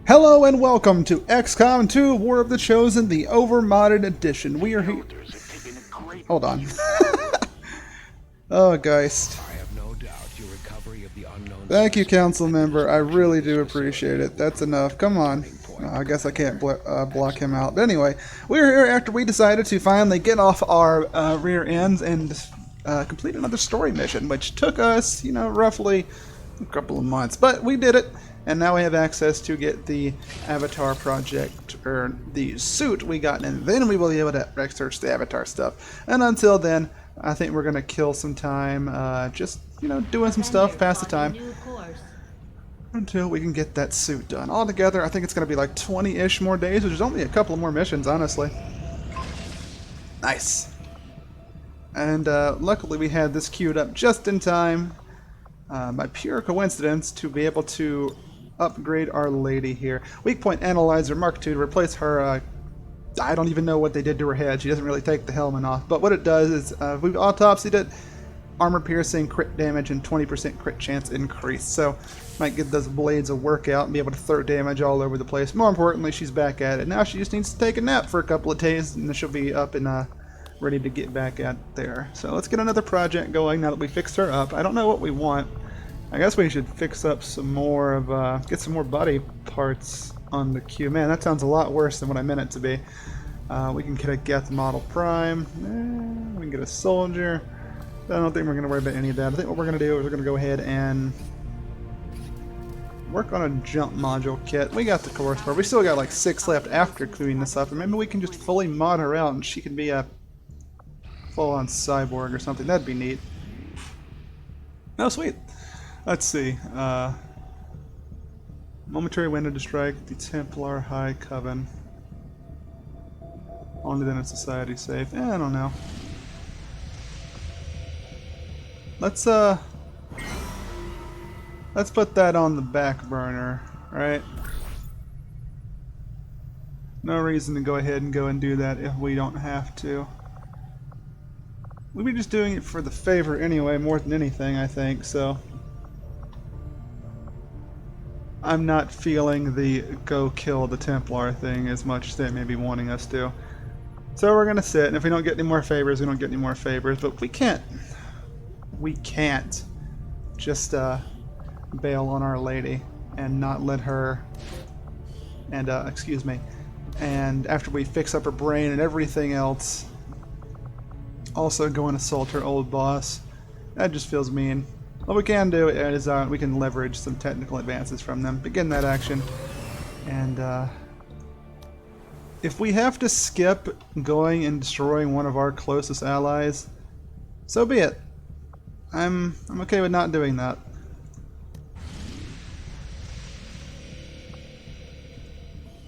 Hello and welcome to XCOM 2 War of the Chosen, the overmodded edition. We are here. Hold on. Oh, Geist. Thank you, council member. I really do appreciate it. That's enough. Come on. I guess I can't block him out. But anyway, we're here after we decided to finally get off our rear ends and complete another story mission, which took us, roughly a couple of months. But we did it. And now we have access to get the avatar project, or the suit we got, and then we will be able to research the avatar stuff. And until then, I think we're going to kill some time, just, doing some stuff, pass the time, until we can get that suit done. Altogether, I think it's going to be like 20-ish more days, which is only a couple of more missions, honestly. Nice. And luckily we had this queued up just in time, by pure coincidence, to be able to upgrade our lady here. Weak point analyzer Mark II to replace her. I don't even know what they did to her head. She doesn't really take the helmet off. But what it does is we've autopsied it. Armor piercing, crit damage, and 20% crit chance increase. So might give those blades a workout and be able to throw damage all over the place. More importantly, she's back at it. Now she just needs to take a nap for a couple of days, and then she'll be up and ready to get back out there. So let's get another project going now that we fixed her up. I don't know what we want. I guess we should fix up some more of, get some more body parts on the queue. Man, that sounds a lot worse than what I meant it to be. We can get a Geth model prime. We can get a soldier. I don't think we're going to worry about any of that. I think what we're going to do is we're going to go ahead and work on a jump module kit. We got the course for. We still got like 6 left after cleaning this up, and maybe we can just fully mod her out and she can be a full-on cyborg or something. That'd be neat. Oh, sweet. Let's see. Momentary window to strike the Templar High Coven. Only then is society safe. I don't know. Let's put that on the back burner, right? No reason to go ahead and go and do that if we don't have to. We'll be just doing it for the favor anyway, more than anything, I think, so I'm not feeling the go kill the Templar thing as much as they may be wanting us to. So we're gonna sit, and if we don't get any more favors, we don't get any more favors, but we can't just bail on Our Lady and not let her, and excuse me, and after we fix up her brain and everything else, also go and assault her old boss. That just feels mean. What we can do is we can leverage some technical advances from them, begin that action, and if we have to skip going and destroying one of our closest allies, so be it. I'm okay with not doing that.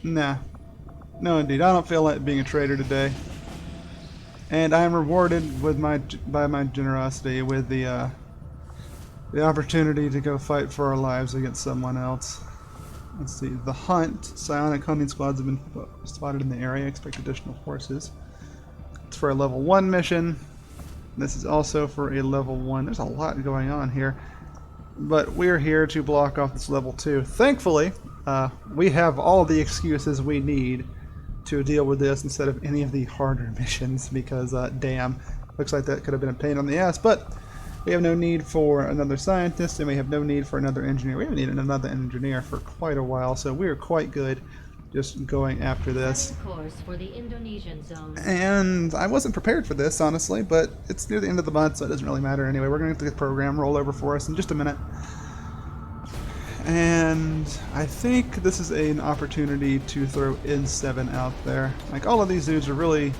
Nah. No indeed, I don't feel like being a traitor today. And I am rewarded with by my generosity with the opportunity to go fight for our lives against someone else. Let's see. The Hunt. Psionic hunting squads have been spotted in the area. Expect additional forces. It's for a level 1 mission. This is also for a level 1. There's a lot going on here. But we're here to block off this level 2. Thankfully, we have all the excuses we need to deal with this instead of any of the harder missions because, damn, looks like that could have been a pain on the ass. But we have no need for another scientist, and we have no need for another engineer. We haven't needed another engineer for quite a while, so we are quite good just going after this. Course for the Indonesian zone. And I wasn't prepared for this, honestly, but it's near the end of the month, so it doesn't really matter anyway. We're going to get the program roll over for us in just a minute. And I think this is an opportunity to throw N7 out there. Like, all of these dudes are really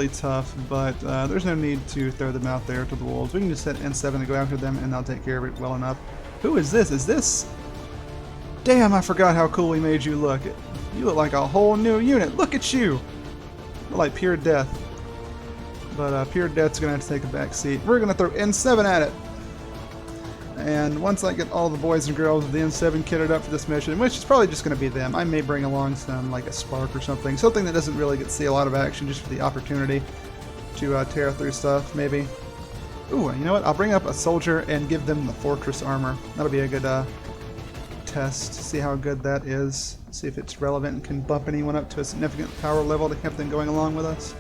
tough, but there's no need to throw them out there to the wolves. We can just set N7 to go after them, and they'll take care of it well enough. Who is this? Is this... Damn, I forgot how cool we made you look. You look like a whole new unit. Look at you! You're like Pure Death. But Pure Death's going to have to take a back seat. We're going to throw N7 at it! And once I get all the boys and girls with the N7 kitted up for this mission, which is probably just going to be them, I may bring along some, like a Spark or something. Something that doesn't really get to see a lot of action, just for the opportunity to tear through stuff, maybe. Ooh, you know what? I'll bring up a soldier and give them the fortress armor. That'll be a good test, see how good that is, see if it's relevant and can bump anyone up to a significant power level to keep them going along with us.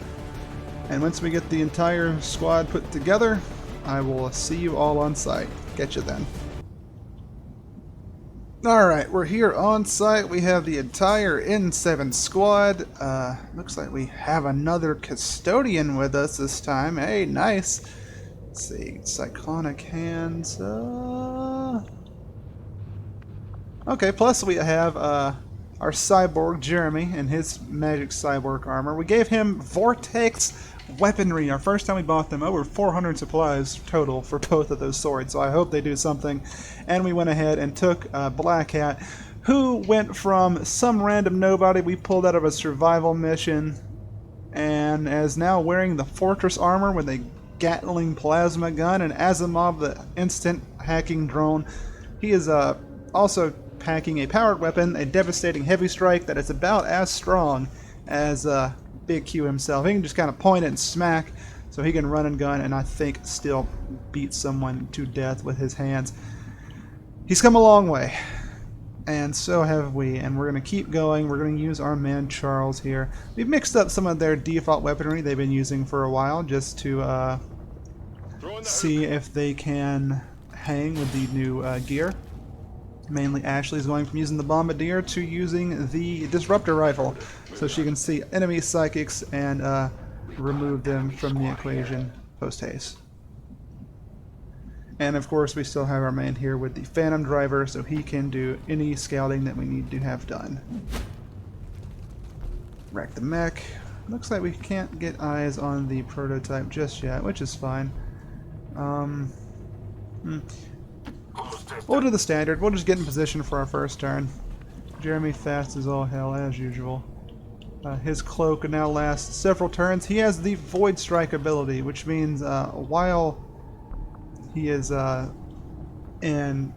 And once we get the entire squad put together, I will see you all on site. Catch you then. Alright, we're here on site. We have the entire N7 squad. Looks like we have another custodian with us this time. Hey, nice. Let's see, cyclonic hands. Okay, plus we have our cyborg Jeremy in his magic cyborg armor. We gave him Vortex weaponry. Our first time we bought them, over 400 supplies total for both of those swords, so I hope they do something. And we went ahead and took Black Hat, who went from some random nobody we pulled out of a survival mission, and is now wearing the fortress armor with a Gatling plasma gun and Asimov, the instant hacking drone. He is also packing a powered weapon, a devastating heavy strike that is about as strong as Big Q himself. He can just kind of point it and smack, so he can run and gun, and I think still beat someone to death with his hands. He's come a long way, and so have we, and we're going to keep going. We're going to use our man Charles here. We've mixed up some of their default weaponry they've been using for a while, just to see if they can hang with the new gear. Mainly Ashley's going from using the Bombardier to using the Disruptor Rifle, so she can see enemy psychics and remove them from the equation post-haste. And of course we still have our man here with the Phantom Driver, so he can do any scouting that we need to have done. Wreck the mech. Looks like we can't get eyes on the prototype just yet, which is fine. We'll do the standard. We'll just get in position for our first turn. Jeremy fast as all hell, as usual. His cloak now lasts several turns. He has the Void Strike ability, which means while he is in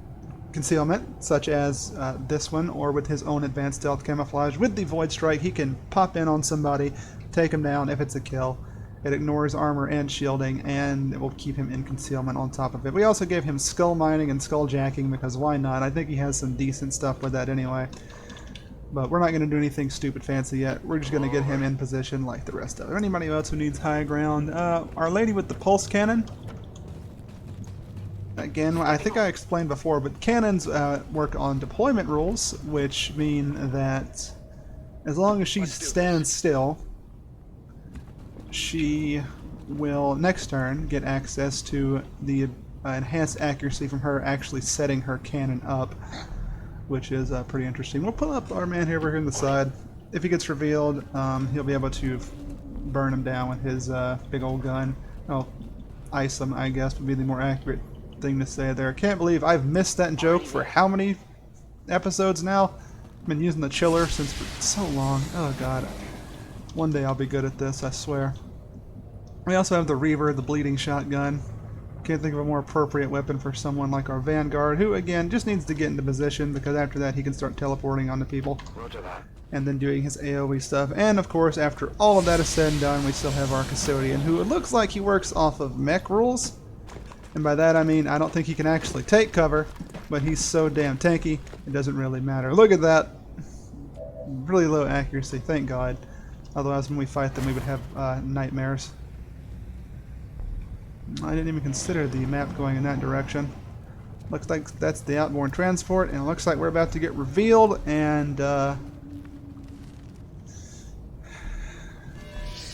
concealment, such as this one, or with his own advanced stealth camouflage, with the Void Strike, he can pop in on somebody, take him down if it's a kill. It ignores armor and shielding, and it will keep him in concealment on top of it. We also gave him skull mining and skull jacking, because why not? I think he has some decent stuff with that anyway. But we're not going to do anything stupid fancy yet. We're just going to get him in position like the rest of it. Anybody else who needs high ground? Our lady with the pulse cannon. Again, I think I explained before, but cannons work on deployment rules, which mean that as long as she stands still, she will next turn get access to the enhanced accuracy from her actually setting her cannon up, which is pretty interesting. We'll pull up our man here over here on the side. If he gets revealed, he'll be able to burn him down with his big old gun. Oh, ice him, I guess, would be the more accurate thing to say there. Can't believe I've missed that joke for how many episodes now? I've been using the chiller since for so long. Oh god. One day I'll be good at this, I swear. We also have the Reaver, the bleeding shotgun. Can't think of a more appropriate weapon for someone like our Vanguard, who again just needs to get into position, because after that he can start teleporting onto people. Roger that. And then doing his AoE stuff. And of course, after all of that is said and done, we still have our Custodian, who it looks like he works off of mech rules. And by that I mean I don't think he can actually take cover, but he's so damn tanky, it doesn't really matter. Look at that! Really low accuracy, thank God. Otherwise when we fight them we would have nightmares. I didn't even consider the map going in that direction. Looks like that's the outboard transport, and it looks like we're about to get revealed, and I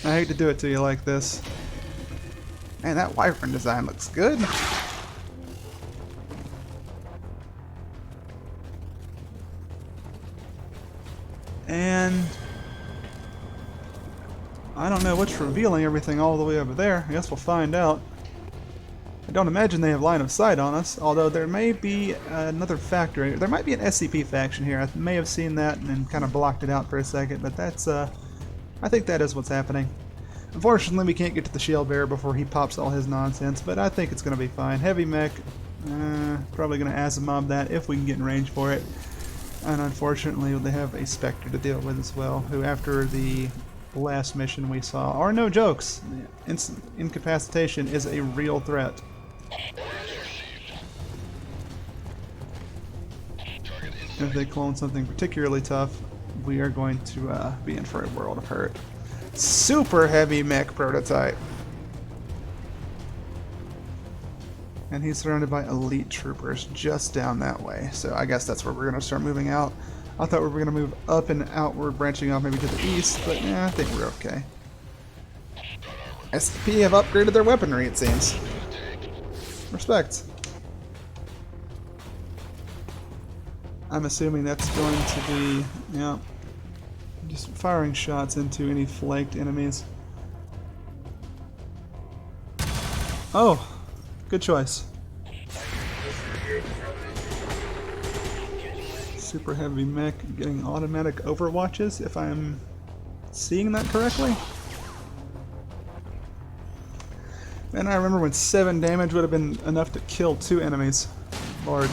hate to do it to you like this. Man, that Wyvern design looks good. And I don't know what's revealing everything all the way over there. I guess we'll find out. I don't imagine they have line of sight on us, although there may be another factor. There might be an SCP faction here. I may have seen that and then kind of blocked it out for a second, but that's, I think that is what's happening. Unfortunately, we can't get to the shield bearer before he pops all his nonsense, but I think it's going to be fine. Heavy mech, probably going to Asimov that if we can get in range for it. And unfortunately, they have a Spectre to deal with as well, who after the last mission we saw are no jokes. Instant incapacitation is a real threat. if they clone something particularly tough, we are going to be in for a world of hurt. Super heavy mech prototype. And he's surrounded by elite troopers just down that way. So I guess that's where we're going to start moving out. I thought we were going to move up and outward, branching off maybe to the east, but yeah, I think we're okay. SCP have upgraded their weaponry, it seems. Respect. I'm assuming that's going to be, yeah, just firing shots into any flanked enemies. Oh, good choice. Super heavy mech getting automatic overwatches, if I'm seeing that correctly. And I remember when 7 damage would have been enough to kill 2 enemies. Lord.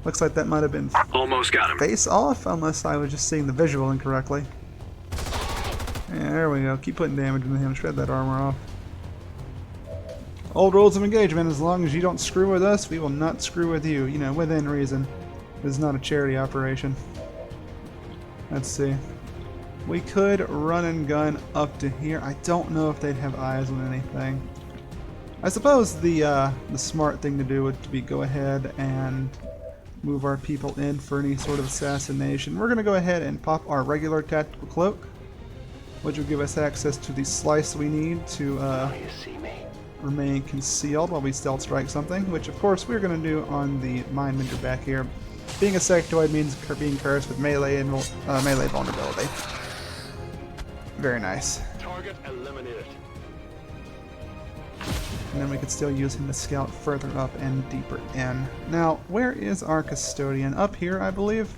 Looks like that might have been almost got him. Face off, unless I was just seeing the visual incorrectly. Yeah, there we go. Keep putting damage into him. Shred that armor off. Old rules of engagement. As long as you don't screw with us, we will not screw with you. You know, within reason. This is not a charity operation. Let's see. We could run and gun up to here. I don't know if they'd have eyes on anything. I suppose the smart thing to do would be go ahead and move our people in for any sort of assassination. We're going to go ahead and pop our regular tactical cloak, which will give us access to the slice we need to remain concealed while we stealth strike something, which of course we're going to do on the Mind Mender back here. Being a sectoid means being cursed with melee and melee vulnerability. Very nice. Target eliminated. And then we could still use him to scout further up and deeper in. Now, where is our custodian? Up here, I believe.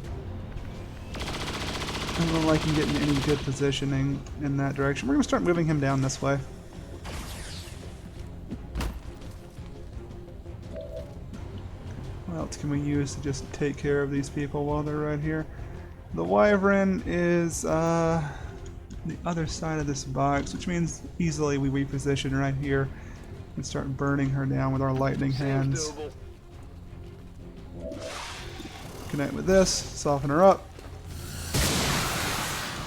I don't know if I can get in any good positioning in that direction. We're going to start moving him down this way. What else can we use to just take care of these people while they're right here? The Wyvern is the other side of this box, which means easily we reposition right here and start burning her down with our lightning hands. Connect with this, soften her up,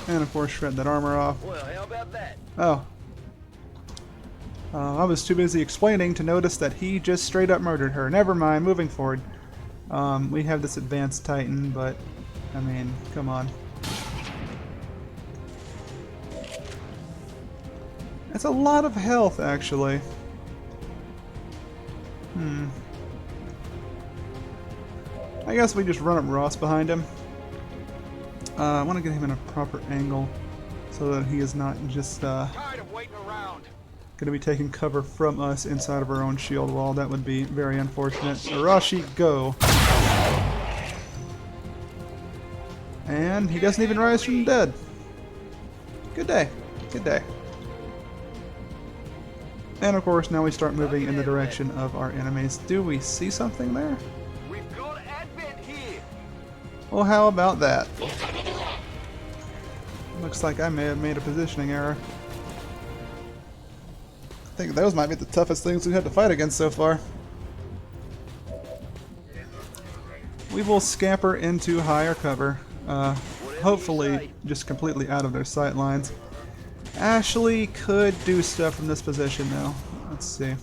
and of course shred that armor off. Well, how about that? Oh. I was too busy explaining to notice that he just straight up murdered her. Never mind, moving forward. We have this advanced Titan, but, I mean, come on. That's a lot of health, actually. I guess we just run up Ross behind him. I want to get him in a proper angle so that he is not just Tired of waiting around. going to be taking cover from us inside of our own shield wall. That would be very unfortunate. Arashi, go! And he doesn't even rise from the dead. Good day. Good day. And of course, now we start moving in the direction of our enemies. Do we see something there? We've got advent here. Well, how about that? Looks like I may have made a positioning error. I think those might be the toughest things we've had to fight against so far. We will scamper into higher cover. Hopefully just completely out of their sight lines. Ashley could do stuff from this position though. Let's see.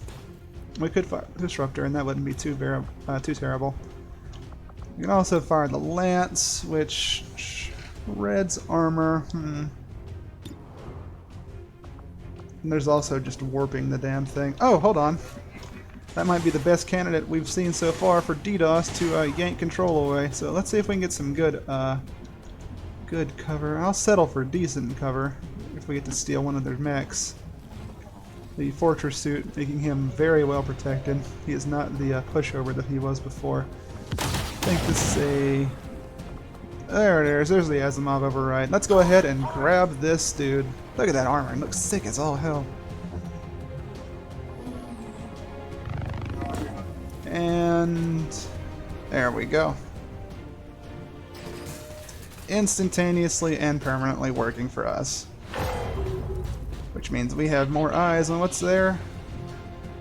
We could fire the Disruptor and that wouldn't be too terrible. We can also fire the Lance, which shreds armor. And there's also just warping the damn thing. Oh, hold on. That might be the best candidate we've seen so far for DDoS to yank control away. So let's see if we can get some good cover. I'll settle for decent cover if we get to steal one of their mechs. The Fortress suit making him very well protected. He is not the pushover that he was before. I think this is a... There it is. There's the Asimov override. Let's go ahead and grab this dude. Look at that armor. It looks sick as all hell. And there we go. Instantaneously and permanently working for us. Which means we have more eyes on what's there.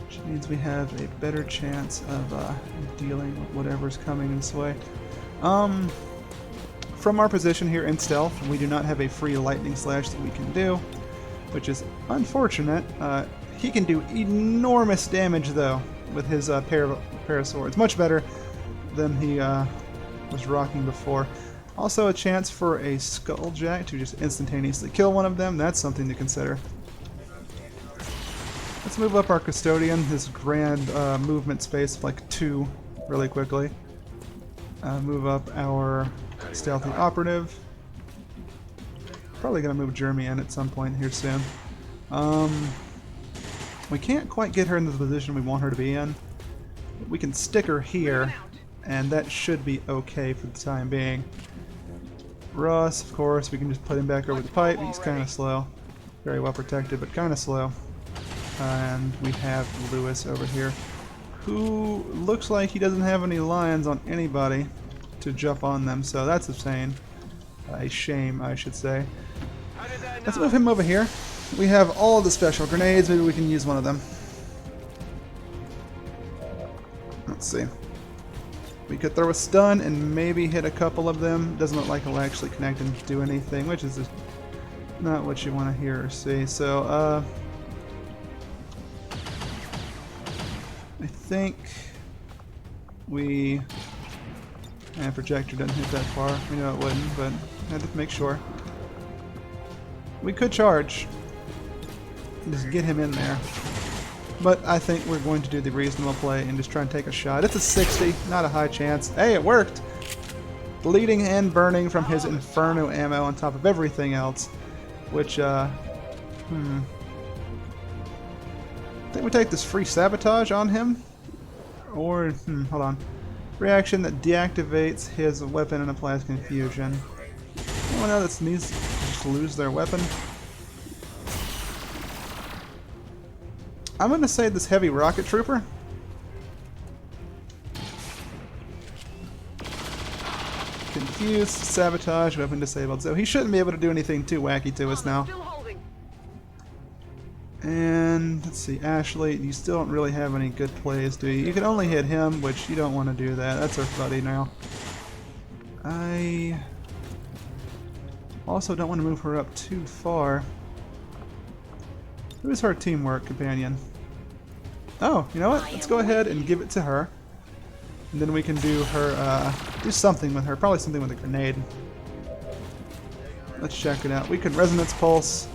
Which means we have a better chance of dealing with whatever's coming this way. From our position here in stealth, we do not have a free lightning slash that we can do, which is unfortunate. He can do enormous damage though with his pair of swords, much better than he was rocking before. Also a chance for a Skulljack to just instantaneously kill one of them. That's something to consider. Let's move up our Custodian, his grand movement space of like 2 really quickly. Move up our Stealthy Operative. Probably going to move Jeremy in at some point here soon. We can't quite get her into the position we want her to be in. We can stick her here, and that should be okay for the time being. Russ, of course, we can just put him back over the pipe. He's kind of slow. Very well protected, but kind of slow. And we have Lewis over here, who looks like he doesn't have any lions on anybody to jump on them, so that's insane. A shame, I should say. Let's move him over here. We have all of the special grenades. Maybe we can use one of them. Let's see. We could throw a stun and maybe hit a couple of them. Doesn't look like it'll actually connect and do anything, which is not what you want to hear or see. So, I think we... And projector doesn't hit that far. We know it wouldn't, but I had to make sure. We could charge. Just get him in there. But I think we're going to do the reasonable play and just try and take a shot. It's a 60, not a high chance. Hey, it worked! Bleeding and burning from his Inferno ammo on top of everything else. Which, I think we take this free sabotage on him. Or, hold on. Reaction that deactivates his weapon in a blast confusion. Anyone else that needs to just lose their weapon? I'm going to say this heavy rocket trooper. Confused, sabotage, weapon disabled. So he shouldn't be able to do anything too wacky to us now. And let's see, Ashley, you still don't really have any good plays, do you? You can only hit him, which you don't want to do that. That's our buddy now. I also don't want to move her up too far. Who's her teamwork companion? Oh, you know what? Let's go ahead and give it to her. And then we can do her, do something with her. Probably something with a grenade. Let's check it out. We could Resonance Pulse.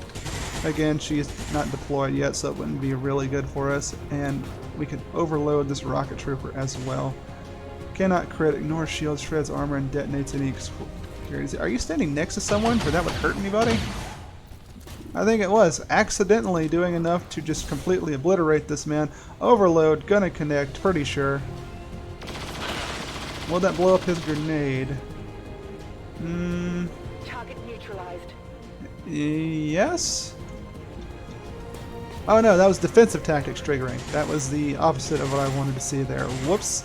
Again, she's not deployed yet, so it wouldn't be really good for us. And we can overload this rocket trooper as well. Cannot crit, ignore shields, shreds armor, and detonates any explosions. Are you standing next to someone where that would hurt anybody? I think it was. Accidentally doing enough to just completely obliterate this man. Overload, gonna connect, pretty sure. Will that blow up his grenade? Target neutralized. Yes? Oh no, that was defensive tactics triggering. That was the opposite of what I wanted to see there. Whoops.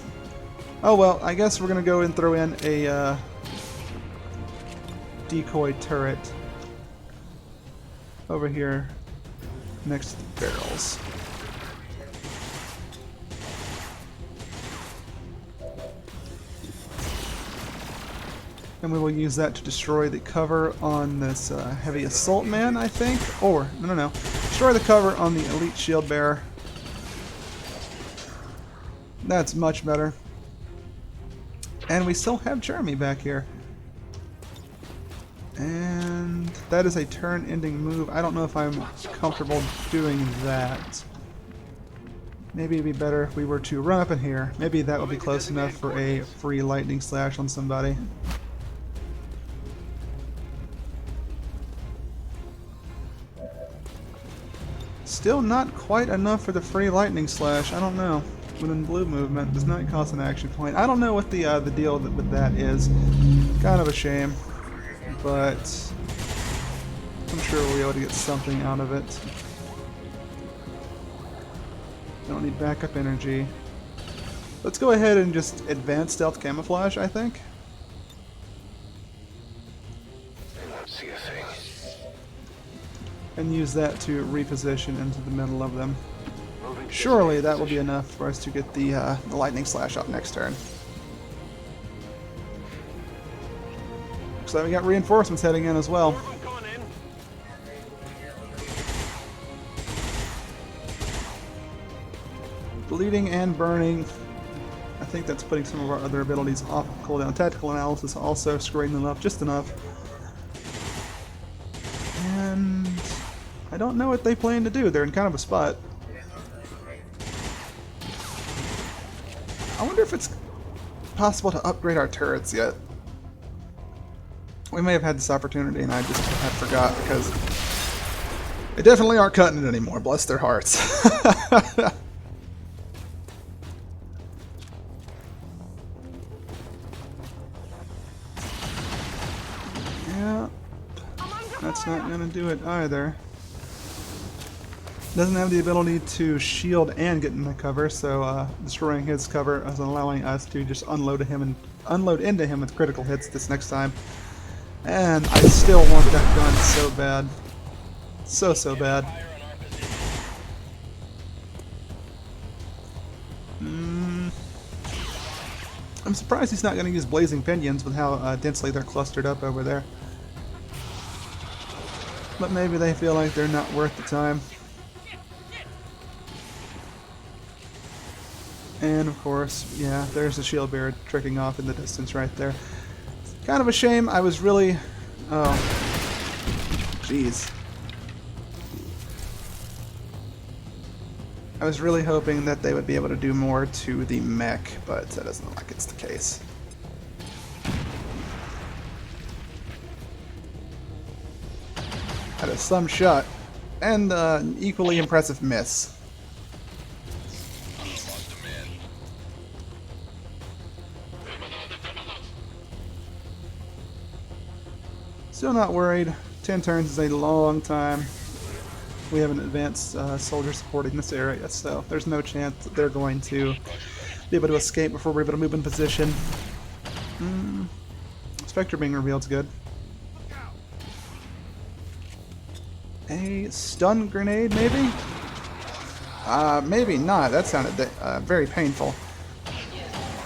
Oh well, I guess we're gonna go and throw in a decoy turret over here next to the barrels. And we will use that to destroy the cover on this heavy assault man, I think. Or, no. Destroy the cover on the elite shield bearer. That's much better. And we still have Jeremy back here. And that is a turn-ending move. I don't know if I'm comfortable doing that. Maybe it'd be better if we were to run up in here. Maybe that would be close enough for a free lightning slash on somebody. Still not quite enough for the free lightning slash. I don't know. Within blue movement does not cost an action point. I don't know what the deal with that is. Kind of a shame, but I'm sure we'll be able to get something out of it. Don't need backup energy. Let's go ahead and just advance stealth camouflage, I think. See a thing. And use that to reposition into the middle of them. Surely that will be enough for us to get the lightning slash up next turn. Looks like we got reinforcements heading in as well. Bleeding and burning. I think that's putting some of our other abilities off cooldown. Tactical analysis also screwing them up just enough. And I don't know what they plan to do. They're in kind of a spot. I wonder if it's possible to upgrade our turrets yet. We may have had this opportunity and I just have forgot because they definitely aren't cutting it anymore. Bless their hearts. Yeah, that's not going to do it either. Doesn't have the ability to shield and get in the cover, so destroying his cover is allowing us to just unload into him with critical hits this next time. And I still want that gun so bad. So bad. I'm surprised he's not going to use blazing pinions with how densely they're clustered up over there. But maybe they feel like they're not worth the time. And of course, yeah, there's the shield bearer tricking off in the distance right there. Kind of a shame. I was really... oh. Jeez. I was really hoping that they would be able to do more to the mech, but that doesn't look like it's the case. That is some shot. And an equally impressive miss. Still not worried. 10 turns is a long time. We have an advanced soldier supporting this area, so there's no chance that they're going to be able to escape before we're able to move in position. Spectre being revealed is good. A stun grenade, maybe? Maybe not. That sounded very painful.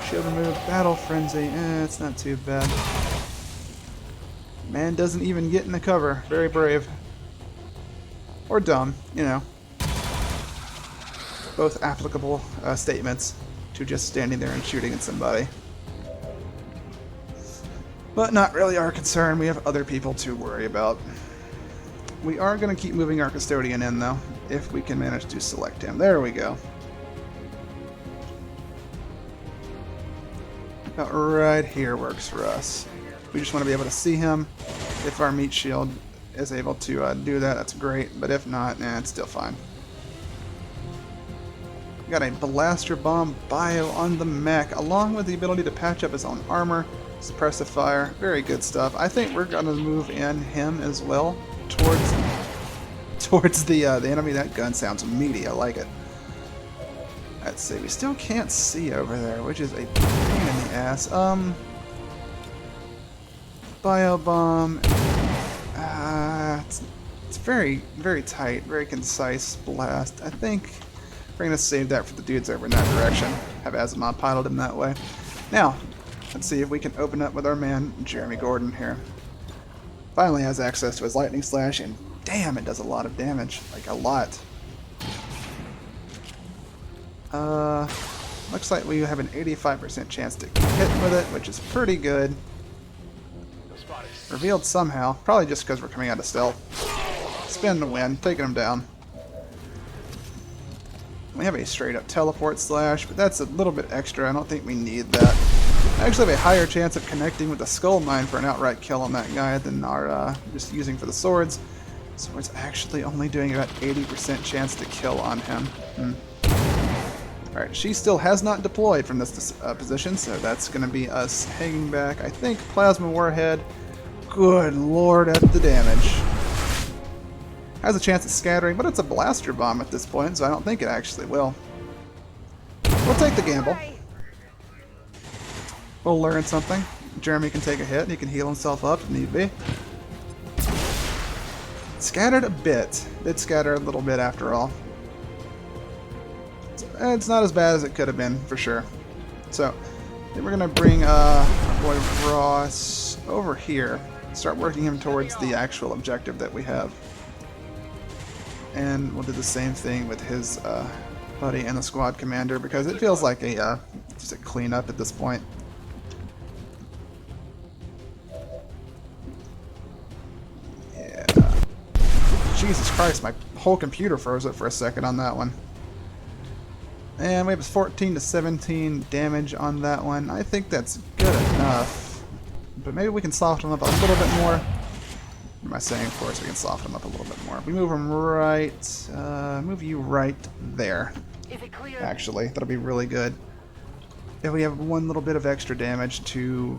Shield remove, battle frenzy. It's not too bad. Man doesn't even get in the cover. Very brave. Or dumb, you know. Both applicable statements to just standing there and shooting at somebody. But not really our concern. We have other people to worry about. We are going to keep moving our custodian in, though, if we can manage to select him. There we go. About right here works for us. We just want to be able to see him. If our meat shield is able to do that, that's great. But if not, it's still fine. We got a blaster bomb bio on the mech, along with the ability to patch up his own armor, suppressive fire. Very good stuff. I think we're going to move in him as well towards the enemy. That gun sounds meaty. I like it. Let's see. We still can't see over there, which is a pain in the ass. Bio bomb. It's very, very tight, very concise blast. I think we're gonna save that for the dudes over in that direction. Have Asimov pilot him that way. Now, let's see if we can open up with our man Jeremy Gordon here. Finally has access to his lightning slash, and damn, it does a lot of damage, like a lot. Looks like we have an 85% chance to hit with it, which is pretty good. Revealed somehow, probably just because we're coming out of stealth. Spin to win, taking him down. We have a straight up teleport slash, but that's a little bit extra. I don't think we need that. I actually have a higher chance of connecting with the skull mine for an outright kill on that guy than our just using for the swords. Swords actually only doing about 80% chance to kill on him. Alright, she still has not deployed from this position, so that's going to be us hanging back. I think plasma warhead. Good lord at the damage. Has a chance of scattering, but it's a blaster bomb at this point, so I don't think it actually will. We'll take the gamble. We'll learn something. Jeremy can take a hit, he can heal himself up if need be. Scattered a bit. Did scatter a little bit after all. It's not as bad as it could have been, for sure. So, then we're going to bring our boy Ross over here. Start working him towards the actual objective that we have. And we'll do the same thing with his buddy and the squad commander, because it feels like a just a cleanup at this point. Yeah. Jesus Christ, my whole computer froze up for a second on that one. And we have 14 to 17 damage on that one. I think that's good enough. But maybe we can soften them up a little bit more. What am I saying? Of course we can soften them up a little bit more. We move them right... move you right there. Actually, that'll be really good. If we have one little bit of extra damage to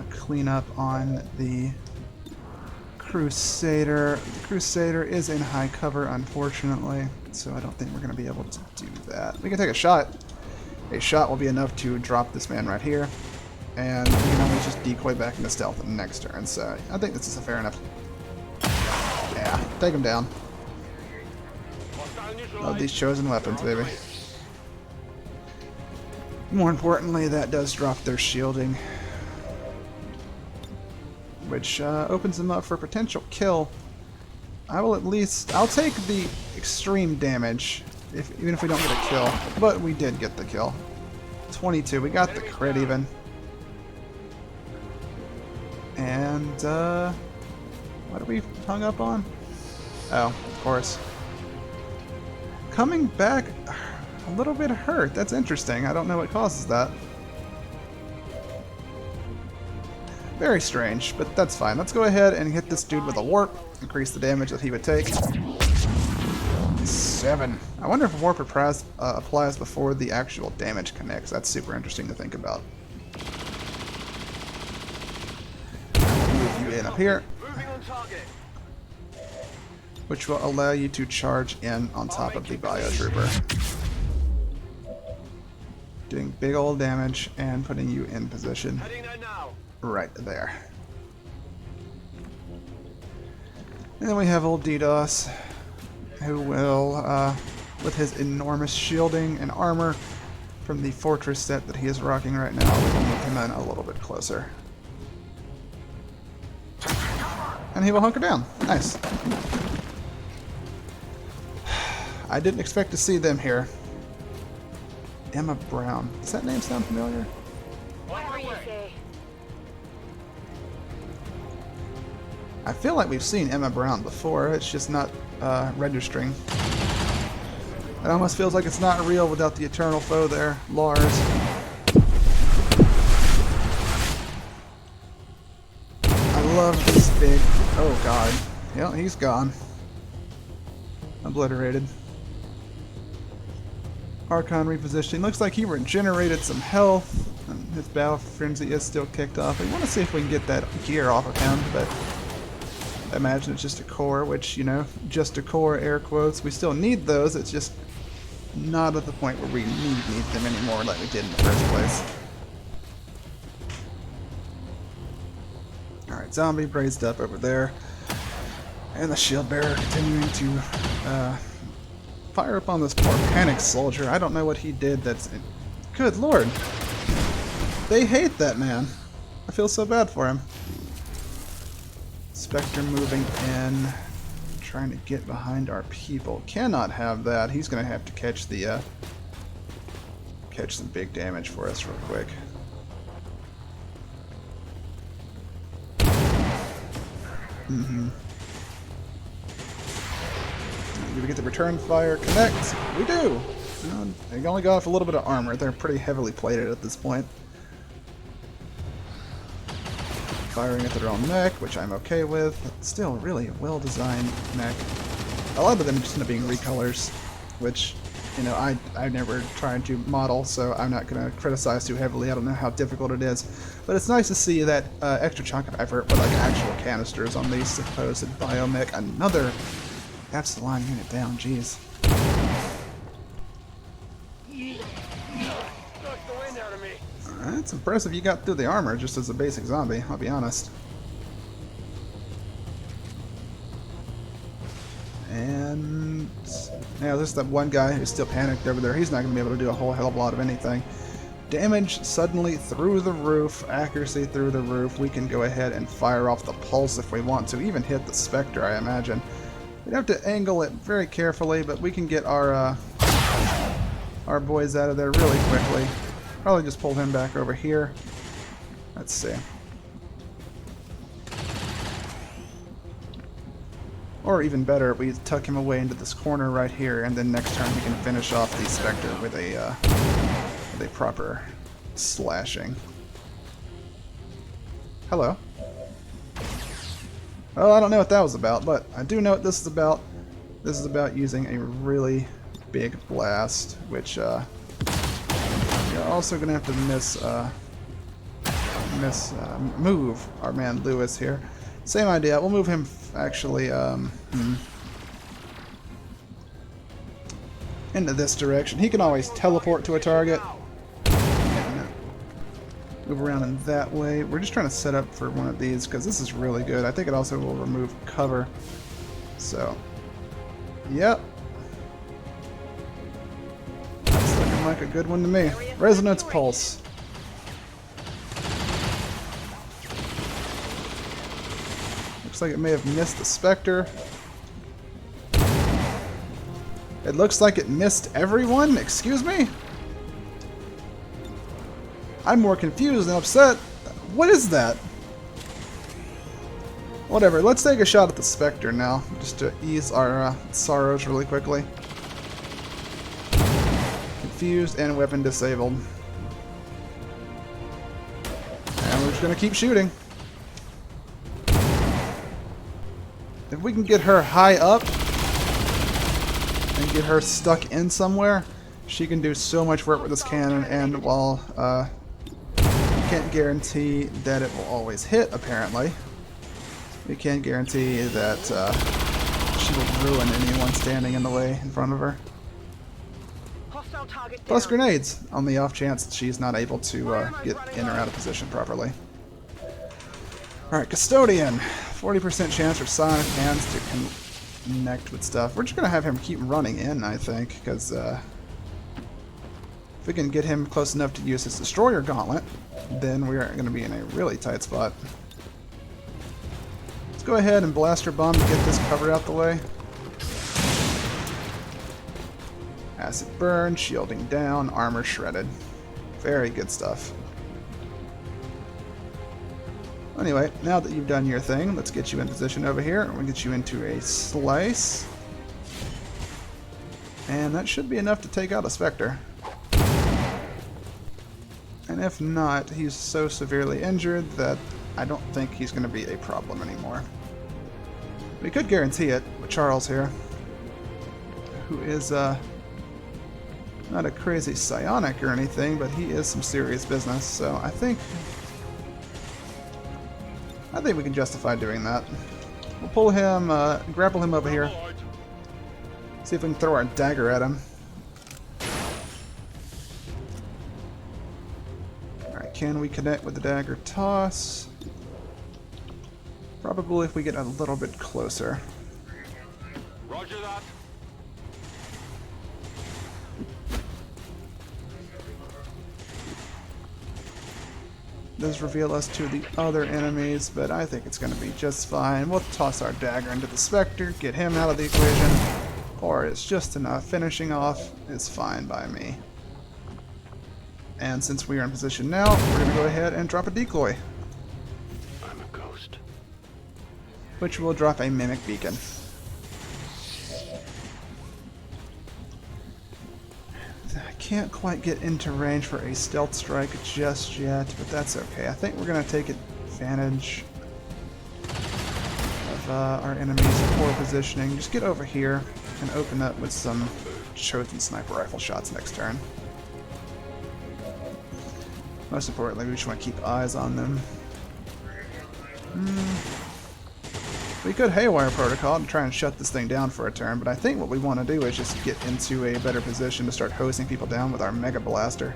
clean up on the Crusader. The Crusader is in high cover, unfortunately, so I don't think we're going to be able to do that. We can take a shot. A shot will be enough to drop this man right here, and we can always just decoy back into stealth in the next turn, so I think this is a fair enough. Yeah, take him down. Love these chosen weapons, baby. More importantly, that does drop their shielding, which opens them up for potential kill. I'll take the extreme damage, even if we don't get a kill, but we did get the kill. 22, we got the crit even. And, what are we hung up on? Oh, of course. Coming back a little bit hurt. That's interesting. I don't know what causes that. Very strange, but that's fine. Let's go ahead and hit this dude with a warp. Increase the damage that he would take. 7. I wonder if a warp applies before the actual damage connects. That's super interesting to think about. Move you in up here, which will allow you to charge in on top of the Biotrooper, doing big old damage and putting you in position right there. And then we have old DDoS, who will, with his enormous shielding and armor from the fortress set that he is rocking right now, we will move him in a little bit closer. And he will hunker down. Nice. I didn't expect to see them here. Emma Brown. Does that name sound familiar? Whatever you say. I feel like we've seen Emma Brown before. It's just not registering. It almost feels like it's not real without the eternal foe there, Lars. I love this big... Oh god. Yeah, he's gone. Obliterated. Archon repositioning. Looks like he regenerated some health. And his battle frenzy is still kicked off. We want to see if we can get that gear off of him, but I imagine it's just a core, which, you know, just a core, air quotes. We still need those. It's just not at the point where we need them anymore like we did in the first place. Alright, zombie braised up over there. And the shield bearer continuing to fire up on this poor panic soldier. I don't know what he did that's... Good lord. They hate that man. I feel so bad for him. Spectre moving in. Trying to get behind our people. Cannot have that. He's going to have to catch the... catch some big damage for us real quick. Do we get the return fire connect? We do! They only got off a little bit of armor. They're pretty heavily plated at this point. Firing at their own mech, which I'm okay with. Still, really well-designed mech. A lot of them just end up being recolors, which, you know, I never tried to model, so I'm not going to criticize too heavily. I don't know how difficult it is. But it's nice to see that extra chunk of effort with like actual canisters on these supposed biomech. Another Epsilon unit down, jeez. Alright, it's impressive you got through the armor just as a basic zombie, I'll be honest. And yeah, there's that one guy who's still panicked over there. He's not going to be able to do a whole hell of a lot of anything. damage suddenly through the roof, accuracy through the roof. We can go ahead and fire off the pulse if we want to, even hit the Spectre, I imagine. We'd have to angle it very carefully, but we can get our boys out of there really quickly. Probably just pull him back over here. Let's see. Or even better, we tuck him away into this corner right here, and then next turn we can finish off the Spectre with a proper slashing. Hello. Well, I don't know what that was about, but I do know what this is about. This is about using a really big blast, which you're also going to have to move our man Lewis here. Same idea. We'll move him actually into this direction. He can always teleport to a target. And move around in that way. We're just trying to set up for one of these because this is really good. I think it also will remove cover. So, yep. That's looking like a good one to me. Resonance Pulse. Looks like it may have missed the Spectre. It looks like it missed everyone? Excuse me? I'm more confused and upset. What is that? Whatever, let's take a shot at the Spectre now, just to ease our sorrows really quickly. Confused and weapon disabled. And we're just gonna keep shooting. If we can get her high up and get her stuck in somewhere, she can do so much work with this cannon, and while can't guarantee that it will always hit, apparently, we can guarantee that she will ruin anyone standing in the way in front of her. Plus grenades, on the off chance that she's not able to get in or out of position properly. Alright, Custodian. 40% chance for Sonic Hands to connect with stuff. We're just going to have him keep running in, I think, because if we can get him close enough to use his Destroyer Gauntlet, then we're going to be in a really tight spot. Let's go ahead and Blaster Bomb to get this cover out the way. Acid Burn, shielding down, armor shredded. Very good stuff. Anyway, now that you've done your thing, let's get you in position over here. We'll get you into a slice. And that should be enough to take out a Spectre. And if not, he's so severely injured that I don't think he's going to be a problem anymore. We could guarantee it with Charles here, who is not a crazy psionic or anything, but he is some serious business, so I think we can justify doing that. We'll pull him, grapple him over here. See if we can throw our dagger at him. Alright, can we connect with the dagger toss? Probably if we get a little bit closer. Roger that. Does reveal us to the other enemies, but I think it's going to be just fine. We'll toss our dagger into the Spectre, get him out of the equation, or it's just enough. Finishing off is fine by me. And since we are in position now, we're going to go ahead and drop a decoy, I'm a ghost. which will drop a Mimic Beacon. I can't quite get into range for a stealth strike just yet, but that's okay. I think we're going to take advantage of our enemy's poor positioning. Just get over here and open up with some chosen sniper rifle shots next turn. Most importantly, we just want to keep eyes on them. We could Haywire Protocol to try and shut this thing down for a turn, but I think what we want to do is just get into a better position to start hosing people down with our Mega Blaster.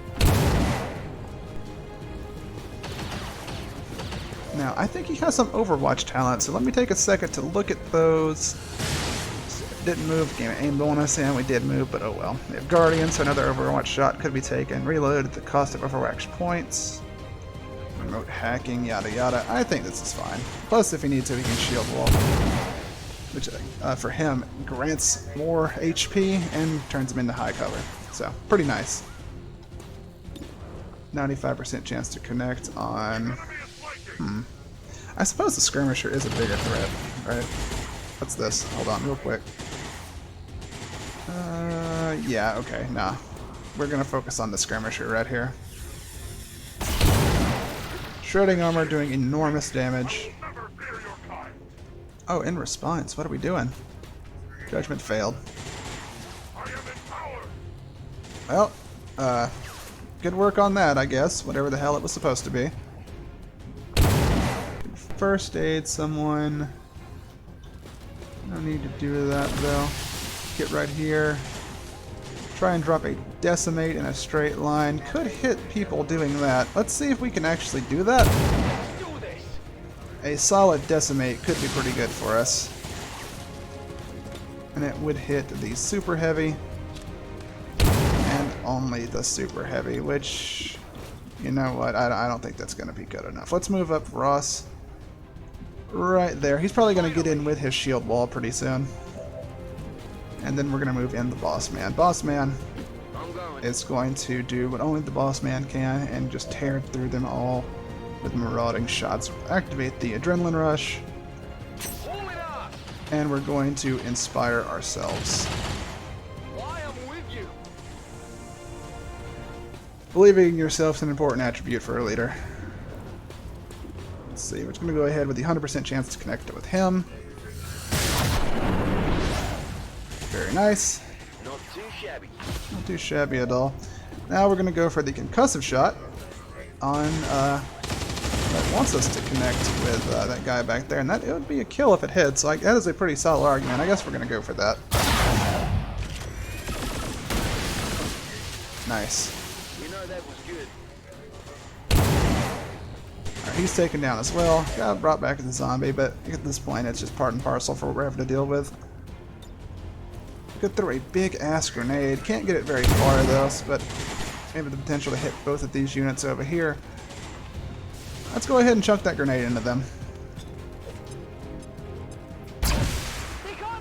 Now, I think he has some Overwatch talent, so let me take a second to look at those. Didn't move, game aim bonus, and we did move, but oh well. We have Guardian, so another Overwatch shot could be taken. Reload at the cost of Overwatch points. Remote hacking, yada yada. I think this is fine. Plus, if he needs to, he can shield wall. Which, for him, grants more HP and turns him into high cover. So, pretty nice. 95% chance to connect on... I suppose the skirmisher is a bigger threat, right? What's this? Hold on, real quick. Yeah, okay, nah. We're gonna focus on the skirmisher right here. Shredding armor doing enormous damage. Oh, in response, what are we doing? Judgment failed. Well, good work on that, I guess. Whatever the hell it was supposed to be. First aid someone. No need to do that, though. Get right here. Try and drop a decimate in a straight line. Could hit people doing that. Let's see if we can actually do that. A solid decimate could be pretty good for us. And it would hit the super heavy. And only the super heavy, which... You know what? I don't think that's going to be good enough. Let's move up Ross. Right there. He's probably going to get in with his shield wall pretty soon. And then we're going to move in the boss man. Boss man is going to do what only the boss man can and just tear through them all with marauding shots. Activate the adrenaline rush. And we're going to inspire ourselves. Believing in yourself is an important attribute for a leader. Let's see, we're just going to go ahead with the 100% chance to connect it with him. Very nice. Not too shabby. Not too shabby at all. Now we're going to go for the concussive shot on that wants us to connect with that guy back there, and that it would be a kill if it hits. So that is a pretty solid argument. I guess we're going to go for that. Nice. You know that was good. He's taken down as well. Got brought back as a zombie, but at this point it's just part and parcel for what we're having to deal with. Could throw a big ass grenade. Can't get it very far though, but maybe the potential to hit both of these units over here. Let's go ahead and chuck that grenade into them.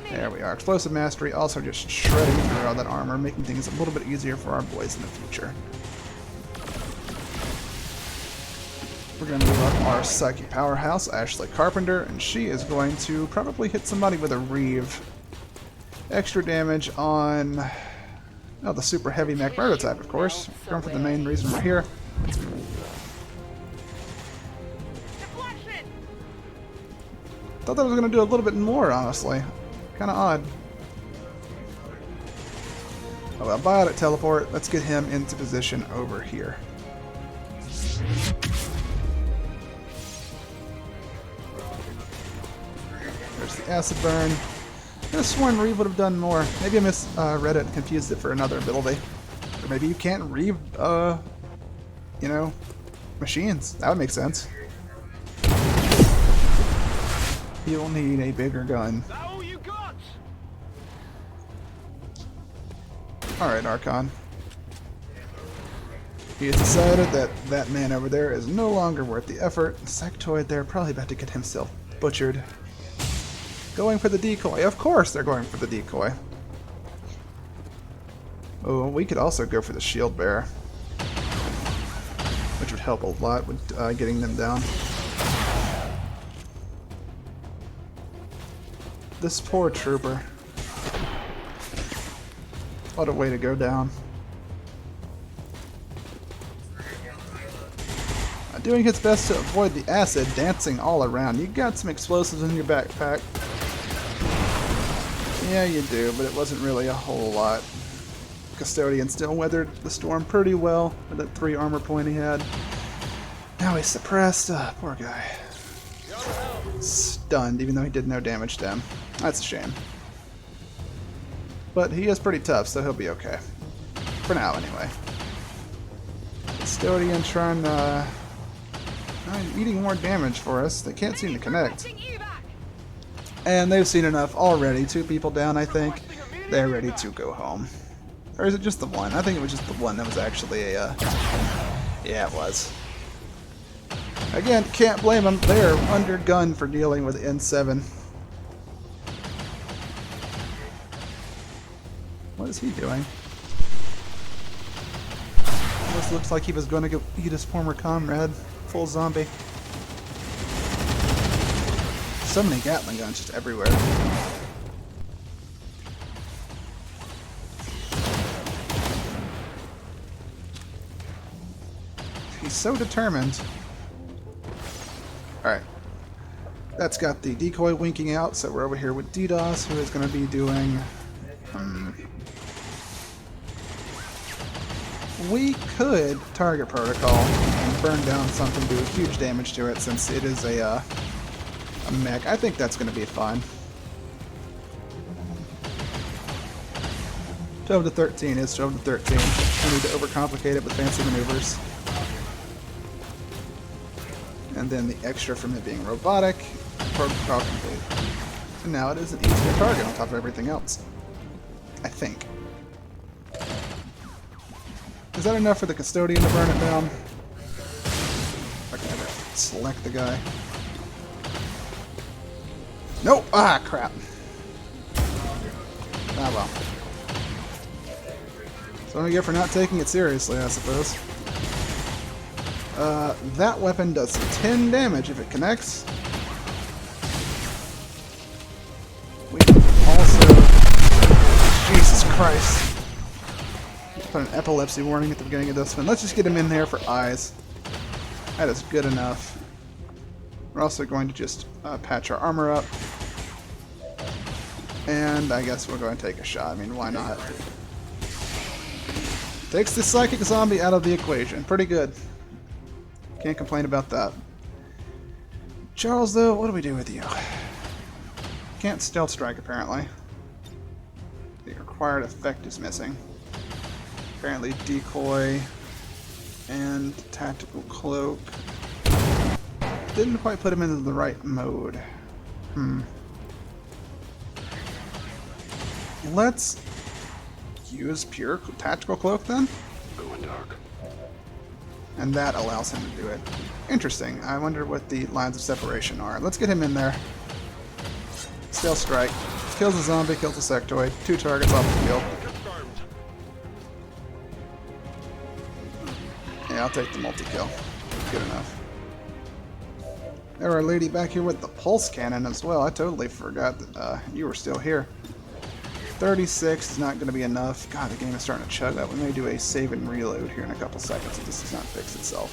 There we are. Explosive mastery, also just shredding through all that armor, making things a little bit easier for our boys in the future. We're going to move up our psychic powerhouse, Ashley Carpenter, and she is going to probably hit somebody with a Reeve. Extra damage on the super heavy mech murder type, of course. Going for the main reason we're here. Thought that was going to do a little bit more, honestly. Kind of odd. Oh well, biotic teleport. Let's get him into position over here. There's the acid burn. I could have sworn Reeve would have done more. Maybe I misread it and confused it for another ability. Or maybe you can't Reeve, you know, machines. That would make sense. You'll need a bigger gun. Alright, Archon. He has decided that that man over there is no longer worth the effort. The sectoid there probably about to get himself butchered. Going for the decoy. Of course they're going for the decoy. Oh, we could also go for the shield bearer, which would help a lot with getting them down. This poor trooper. What a way to go down. Doing his best to avoid the acid dancing all around. You got some explosives in your backpack. Yeah, you do, but it wasn't really a whole lot. Custodian still weathered the storm pretty well with that 3 armor point he had. Now he's suppressed. Poor guy. Stunned, even though he did no damage to him. That's a shame. But he is pretty tough, so he'll be okay. For now, anyway. Custodian trying eating more damage for us. They can't seem to connect. And they've seen enough already. 2 people down, I think. They're ready to go home. Or is it just the one? I think it was just the one that was actually a... yeah, it was. Again, can't blame them. They're undergunned for dealing with N7. What is he doing? This looks like he was going to go eat his former comrade. Full zombie. So many Gatling guns just everywhere. He's so determined. Alright. That's got the decoy winking out, so we're over here with DDoS, who is going to be doing... we could target protocol and burn down something, do huge damage to it, since it is a mech. I think that's going to be fun. 12 to 13 is 12 to 13. I need to overcomplicate it with fancy maneuvers. And then the extra from it being robotic, protocol complete. And now it is an easier target on top of everything else. I think. Is that enough for the custodian to burn it down? Okay, select the guy. Nope! Ah, crap. Ah, well. So I get for not taking it seriously, I suppose. That weapon does 10 damage if it connects. We can also... Jesus Christ. Put an epilepsy warning at the beginning of this one. Let's just get him in there for eyes. That is good enough. We're also going to just patch our armor up. And I guess we'll go and take a shot. I mean, why not? Takes the psychic zombie out of the equation. Pretty good. Can't complain about that. Charles, though, what do we do with you? Can't stealth strike, apparently. The required effect is missing. Apparently decoy and tactical cloak. Didn't quite put him into the right mode. Let's use pure tactical cloak then. Going dark. And that allows him to do it. Interesting. I wonder what the lines of separation are. Let's get him in there. Stealth strike. Kills a zombie, kills a sectoid. 2 targets off the field. Yeah, I'll take the multi-kill. Good enough. There, our lady back here with the pulse cannon as well. I totally forgot that you were still here. 36 is not going to be enough. God, the game is starting to chug up. We may do a save and reload here in a couple seconds if this does not fix itself.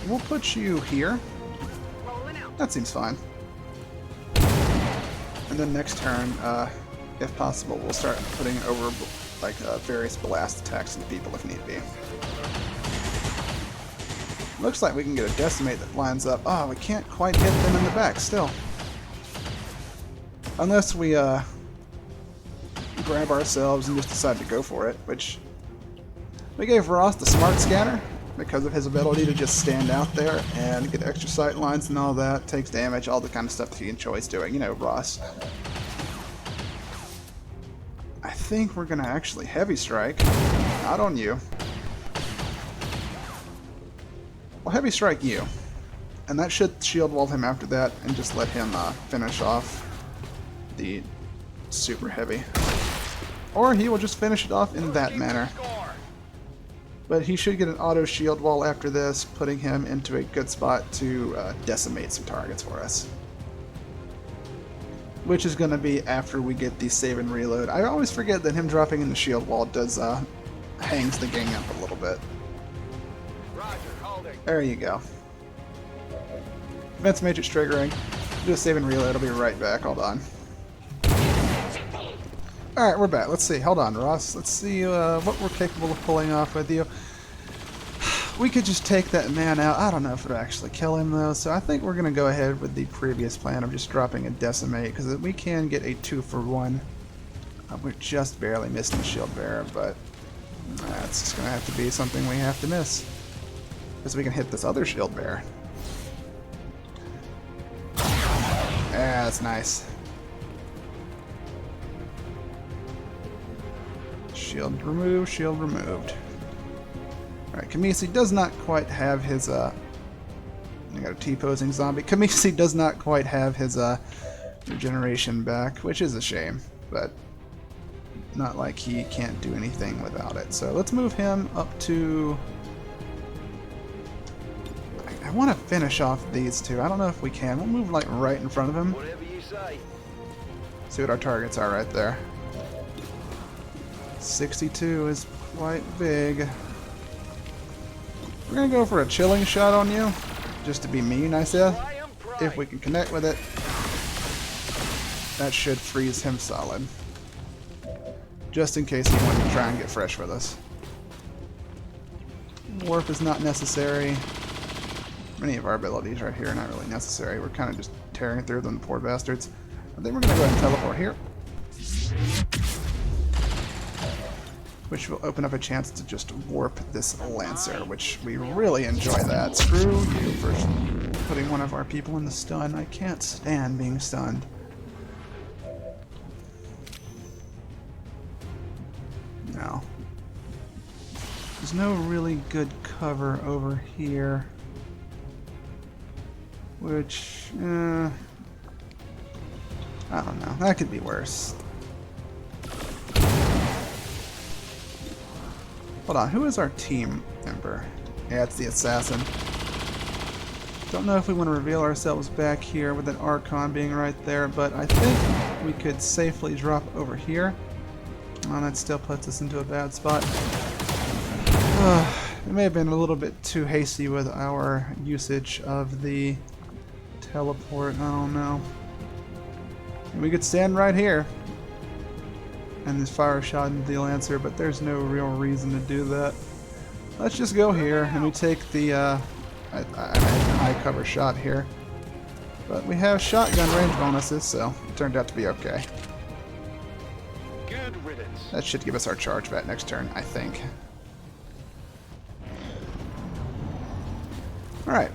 We'll put you here. That seems fine. And then next turn, if possible, we'll start putting over like various blast attacks into people if need be. Looks like we can get a decimate that lines up. Oh, we can't quite hit them in the back still. Unless we grab ourselves and just decide to go for it, which we gave Ross the smart scanner because of his ability to just stand out there and get extra sight lines and all that, takes damage, all the kind of stuff that he enjoys doing. You know, Ross. I think we're going to actually heavy strike. Not on you. Well, heavy strike you. And that should shield wall him after that and just let him finish off the super heavy. Or he will just finish it off in that manner. But he should get an auto shield wall after this, putting him into a good spot to decimate some targets for us. Which is going to be after we get the save and reload. I always forget that him dropping in the shield wall does hangs the gang up a little bit. There you go. Events matrix triggering. Do a save and reload. I'll be right back. Hold on. Alright, we're back. Let's see. Hold on, Ross. Let's see what we're capable of pulling off with you. We could just take that man out. I don't know if it'll actually kill him, though. So I think we're going to go ahead with the previous plan of just dropping a decimate, because we can get a 2-for-1. We're just barely missing the shield bearer, but that's just going to have to be something we have to miss. Because we can hit this other shield bearer. Yeah, that's nice. Shield removed, shield removed. Alright, Kamisi does not quite have his, I got a T-posing zombie. Kamisi does not quite have his, regeneration back, which is a shame, but not like he can't do anything without it. So let's move him up to... I want to finish off these two. I don't know if we can. We'll move like right in front of him. Whatever you say. See what our targets are right there. 62 is quite big. We're gonna go for a chilling shot on you, just to be mean, I said. If we can connect with it, that should freeze him solid. Just in case he wanted to try and get fresh with us. Warp is not necessary. Many of our abilities right here are not really necessary. We're kind of just tearing through them, poor bastards. I think we're going to go ahead and teleport here. Which will open up a chance to just warp this Lancer, which we really enjoy that. Screw you for putting one of our people in the stun. I can't stand being stunned. No. There's no really good cover over here. Which, I don't know. That could be worse. Hold on, who is our team member? Yeah, it's the assassin. Don't know if we want to reveal ourselves back here with an Archon being right there, but I think we could safely drop over here. Oh, that still puts us into a bad spot. We may have been a little bit too hasty with our usage of the teleport. I don't know. We could stand right here and just fire a shot into the Lancer, but there's no real reason to do that. Let's just go here and we take the I imagine high cover shot here. But we have shotgun range bonuses, so it turned out to be okay. Good riddance. That should give us our charge back next turn, I think. Alright.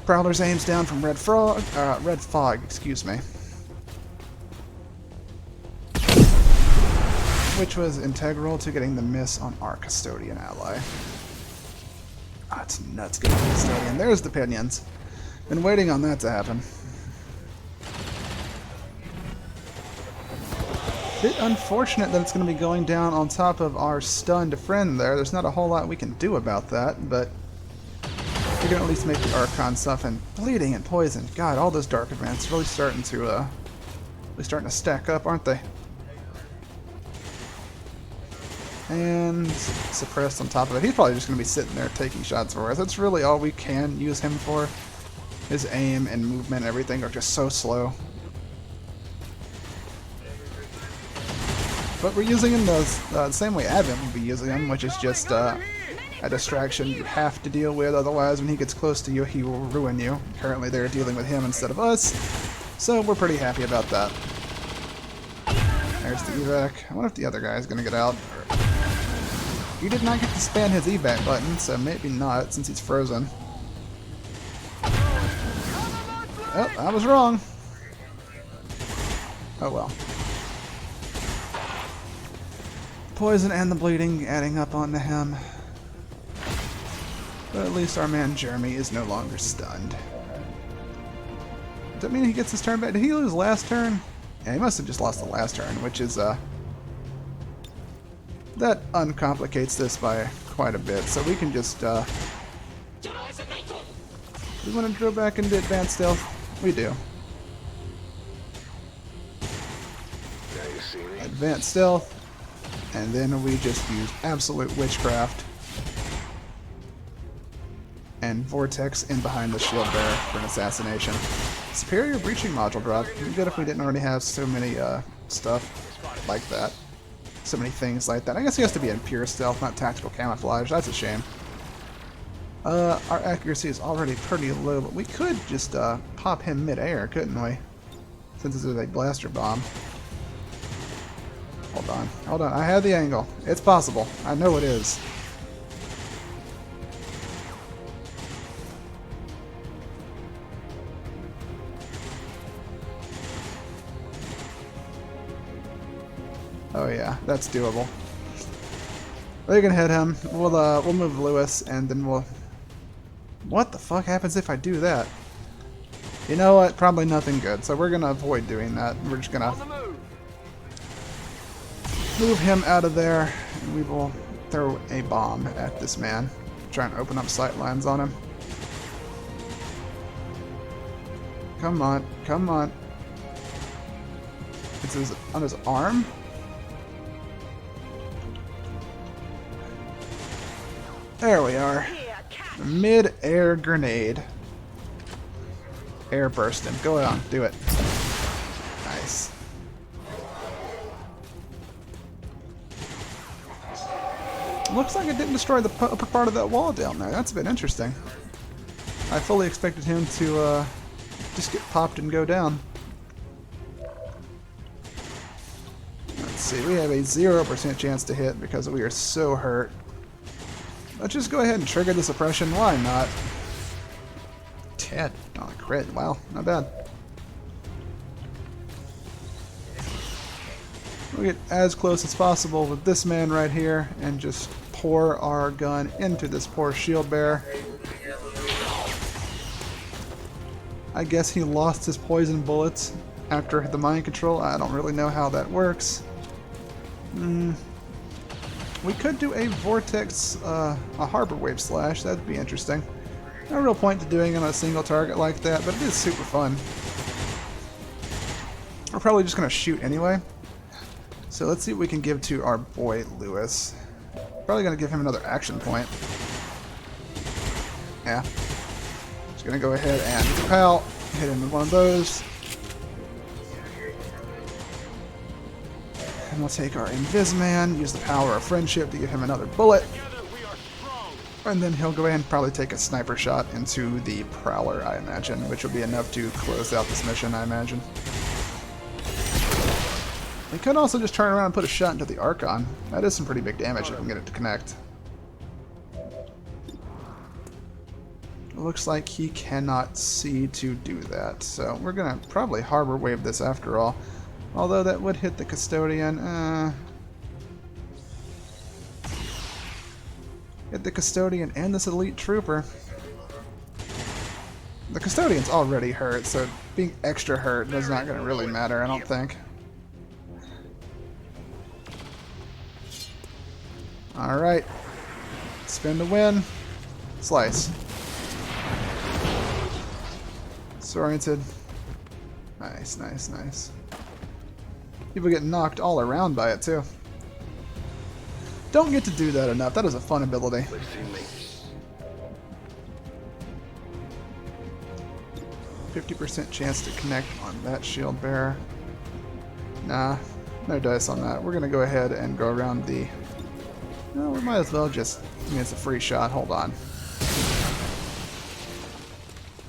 Prowler's aims down from Red Fog, excuse me. Which was integral to getting the miss on our Custodian ally. Ah, it's nuts getting the Custodian. There's the Pinions. Been waiting on that to happen. Bit unfortunate that it's going to be going down on top of our stunned friend there. There's not a whole lot we can do about that, but we can at least make the Archon soften. Bleeding and poison. God, all those dark events really starting to stack up, aren't they? And suppressed on top of it. He's probably just going to be sitting there taking shots for us. That's really all we can use him for. His aim and movement and everything are just so slow. But we're using him the same way Advent would be using him, which is just a distraction you have to deal with. Otherwise, when he gets close to you, he will ruin you. Currently, they're dealing with him instead of us, so we're pretty happy about that. There's the evac. I wonder if the other guy is going to get out. He did not get to spam his evac button, so maybe not, since he's frozen. Oh, I was wrong. Oh well. Poison and the bleeding adding up onto him. But at least our man Jeremy is no longer stunned. Does that mean he gets his turn back? Did he lose last turn? Yeah, he must have just lost the last turn, which is, that uncomplicates this by quite a bit. So we can just, we want to go back into advanced stealth? We do. Advanced stealth. And then we just use absolute witchcraft and vortex in behind the shield bearer for an assassination. Superior breaching module drop. It'd be good if we didn't already have so many stuff like that. So many things like that. I guess he has to be in pure stealth, not tactical camouflage. That's a shame. Our accuracy is already pretty low, but we could just pop him mid-air, couldn't we? Since this is a blaster bomb. Hold on. Hold on. I have the angle. It's possible. I know it is. Oh yeah, that's doable. They can hit him. We'll move Lewis, and then we'll... What the fuck happens if I do that? You know what? Probably nothing good, so we're gonna avoid doing that. We're just gonna On the move. move him out of there, and we will throw a bomb at this man. Try and open up sight lines on him. Come on, come on. It's on his arm? There we are. Mid-air grenade. Air bursting. Go on, do it. Nice. Looks like it didn't destroy the upper part of that wall down there. That's a bit interesting. I fully expected him to just get popped and go down. Let's see, we have a 0% chance to hit because we are so hurt. Let's just go ahead and trigger the suppression. Why not? 10 on a crit. Wow, not bad. We'll get as close as possible with this man right here and just pour our gun into this poor shield bearer. I guess he lost his poison bullets after the mind control. I don't really know how that works. We could do a vortex, a harbor wave slash. That'd be interesting. No real point to doing it on a single target like that, but it is super fun. We're probably just going to shoot anyway. So let's see what we can give to our boy Lewis. Probably going to give him another action point. Yeah. Just going to go ahead and propel, hit him with one of those. And we'll take our Invis Man, use the power of friendship to give him another bullet. And then he'll go ahead and probably take a sniper shot into the Prowler, I imagine, which will be enough to close out this mission, I imagine. We could also just turn around and put a shot into the Archon. That is some pretty big damage if we can get it to connect. It looks like he cannot see to do that, so we're going to probably harbor wave this after all. Although that would hit the Custodian. Hit the Custodian and this Elite Trooper. The Custodian's already hurt, so being extra hurt is not going to really matter, I don't think. Alright. Spin to win. Slice. Disoriented. Nice, nice, nice. People get knocked all around by it, too. Don't get to do that enough. That is a fun ability. 50% chance to connect on that shield bearer. Nah, no dice on that. We're going to go ahead and go around the... No, we might as well just... I mean, it's a free shot. Hold on.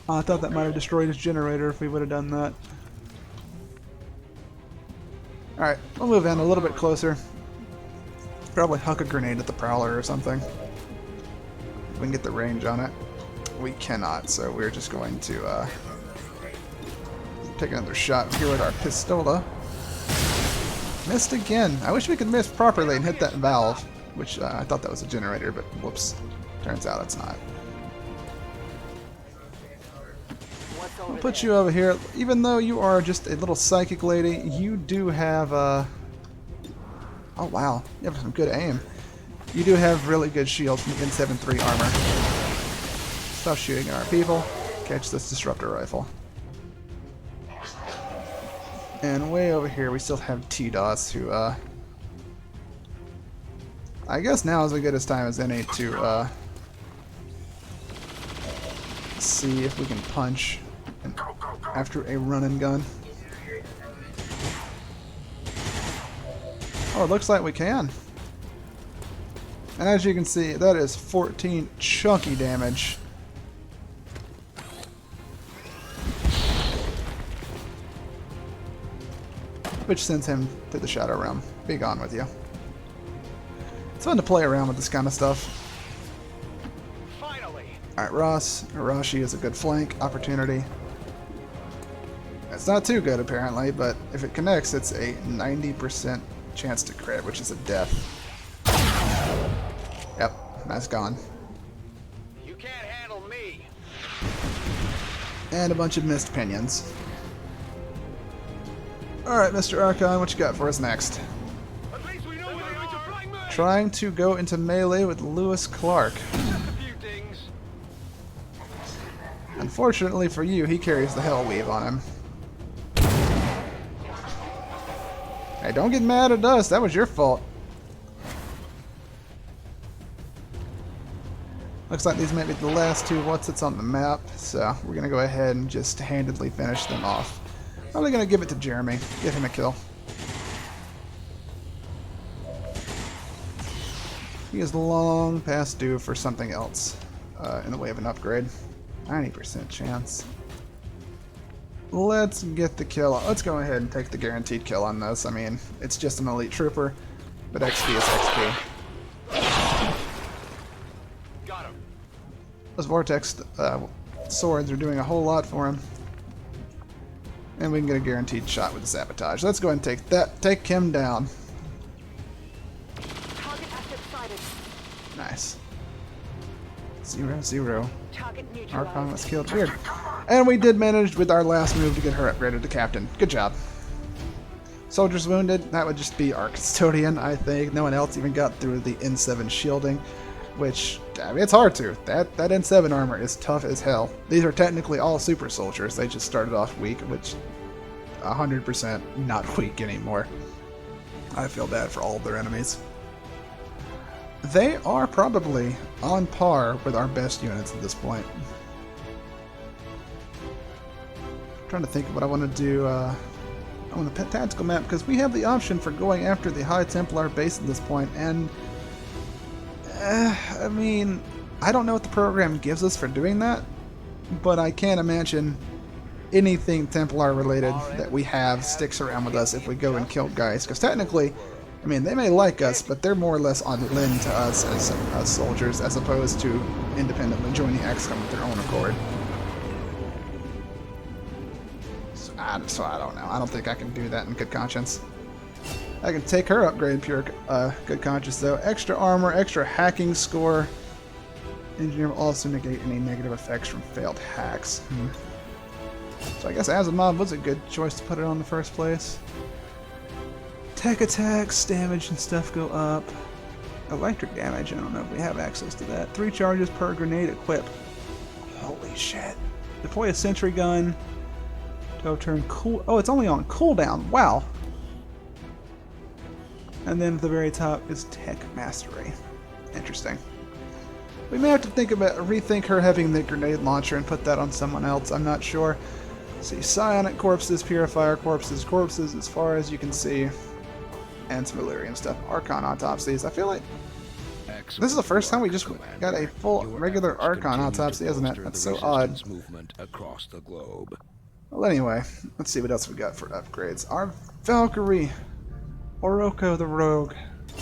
Oh, I thought that might have destroyed his generator if we would have done that. Alright, we'll move in a little bit closer. Probably huck a grenade at the Prowler or something. If we can get the range on it. We cannot, so we're just going to take another shot here with our Pistola. Missed again. I wish we could miss properly and hit that valve, which I thought that was a generator, but whoops. Turns out it's not. I'll put you over here. Even though you are just a little psychic lady, you do have oh wow, you have some good aim. You do have really good shields from the N73 armor. Stop shooting at our people. Catch this disruptor rifle. And way over here we still have T-Dots who I guess now is as good a time as any to see if we can punch after a run and gun. Oh, it looks like we can. And as you can see, that is 14 chunky damage. Which sends him to the Shadow Realm. Be gone with you. It's fun to play around with this kind of stuff. Alright, Arashi is a good flank opportunity. It's not too good apparently, but if it connects, it's a 90% chance to crit, which is a death. Yep, that's gone. You can't handle me. And a bunch of missed pinions. Alright, Mr. Archon, what you got for us next? At least we know where they are. Flying me. Trying to go into melee with Lewis Clark. Just a few things. Unfortunately for you, he carries the Hell Weave on him. Hey, don't get mad at us. That was your fault. Looks like these might be the last two what's-its on the map, so we're going to go ahead and just handedly finish them off. Probably going to give it to Jeremy. Give him a kill. He is long past due for something else in the way of an upgrade. 90% chance. Let's get the kill. Let's go ahead and take the guaranteed kill on this. I mean, it's just an elite trooper, but XP is XP. Got him. Those Vortex swords are doing a whole lot for him. And we can get a guaranteed shot with the sabotage. Let's go ahead and take that. Take him down. Target asset sighted. Nice. 0-0. Target neutralized. Archon was killed. Weird. And we did manage with our last move to get her upgraded to captain. Good job. Soldiers wounded. That would just be our custodian, I think. No one else even got through the N7 shielding, which, I mean, it's hard to. That N7 armor is tough as hell. These are technically all super soldiers. They just started off weak, which 100% not weak anymore. I feel bad for all of their enemies. They are probably on par with our best units at this point. I'm trying to think of what I want to do on the tactical map, because we have the option for going after the High Templar base at this point, and I mean, I don't know what the program gives us for doing that, but I can't imagine anything Templar related that we have sticks around with us if we go and kill guys, because technically, I mean, they may like us, but they're more or less on lend to us as soldiers, as opposed to independently joining Xcom with their own accord. So I don't know. I don't think I can do that in good conscience. I can take her upgrade pure good conscience, though. Extra armor, extra hacking score. Engineer will also negate any negative effects from failed hacks. So I guess Asimov was a good choice to put it on in the first place. Tech attacks, damage and stuff go up. Electric damage, I don't know if we have access to that. 3 charges per grenade equip. Holy shit. Deploy a sentry gun. To turn cool. Oh, it's only on cooldown. Wow. And then at the very top is Tech Mastery. Interesting. We may have to rethink her having the grenade launcher and put that on someone else. I'm not sure. See, psionic corpses, purifier corpses as far as you can see. And some Illyrian stuff. Archon autopsies. I feel like this is the first time we just got a full regular Archon autopsy, isn't it? That's so odd. Movement across the globe. Well, anyway, let's see what else we got for upgrades. Our Valkyrie, Oroko the Rogue.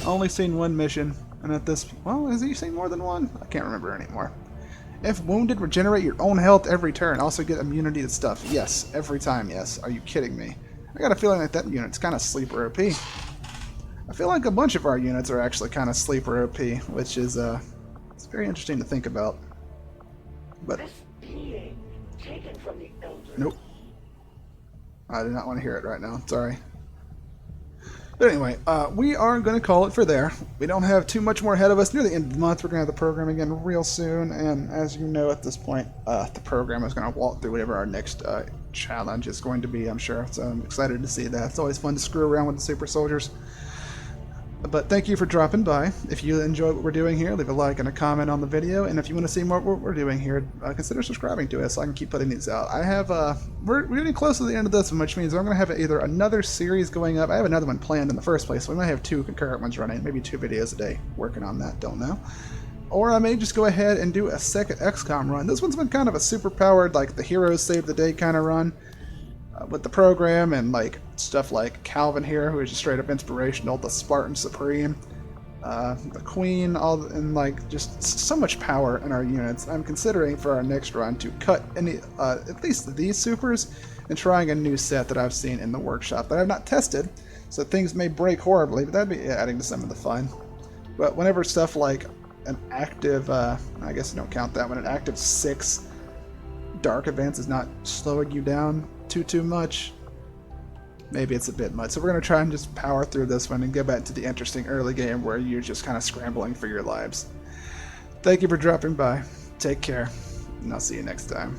Only seen one mission, and at this, well, has he seen more than one? I can't remember anymore. If wounded, regenerate your own health every turn. Also get immunity to stuff. Yes, every time, yes. Are you kidding me? I got a feeling like that unit's kind of sleeper OP. I feel like a bunch of our units are actually kind of sleeper OP, which is, it's very interesting to think about. But, nope. I do not want to hear it right now. Sorry. But anyway, we are going to call it for there. We don't have too much more ahead of us. Near the end of the month, we're going to have the program again real soon. And as you know at this point, the program is going to walk through whatever our next challenge is going to be, I'm sure. So I'm excited to see that. It's always fun to screw around with the super soldiers. But thank you for dropping by. If you enjoy what we're doing here, leave a like and a comment on the video. And if you want to see more of what we're doing here, consider subscribing to us so I can keep putting these out. I have, we're getting close to the end of this one, which means I'm going to have either another series going up. I have another one planned in the first place, so we might have 2 concurrent ones running, maybe 2 videos a day working on that, don't know. Or I may just go ahead and do a second XCOM run. This one's been kind of a super powered, like the heroes save the day kind of run. With the program and like stuff like Calvin here, who is just straight up inspirational, the Spartan Supreme, the Queen, and like just so much power in our units. I'm considering for our next run to cut any, at least these supers, and trying a new set that I've seen in the workshop that I've not tested. So things may break horribly, but that'd be adding to some of the fun. But whenever stuff like an active, I guess I don't count that one, an active 6 dark events is not slowing you down too much, maybe it's a bit much. So we're going to try and just power through this one and get back to the interesting early game where you're just kind of scrambling for your lives. Thank you for dropping by. Take care, and I'll see you next time.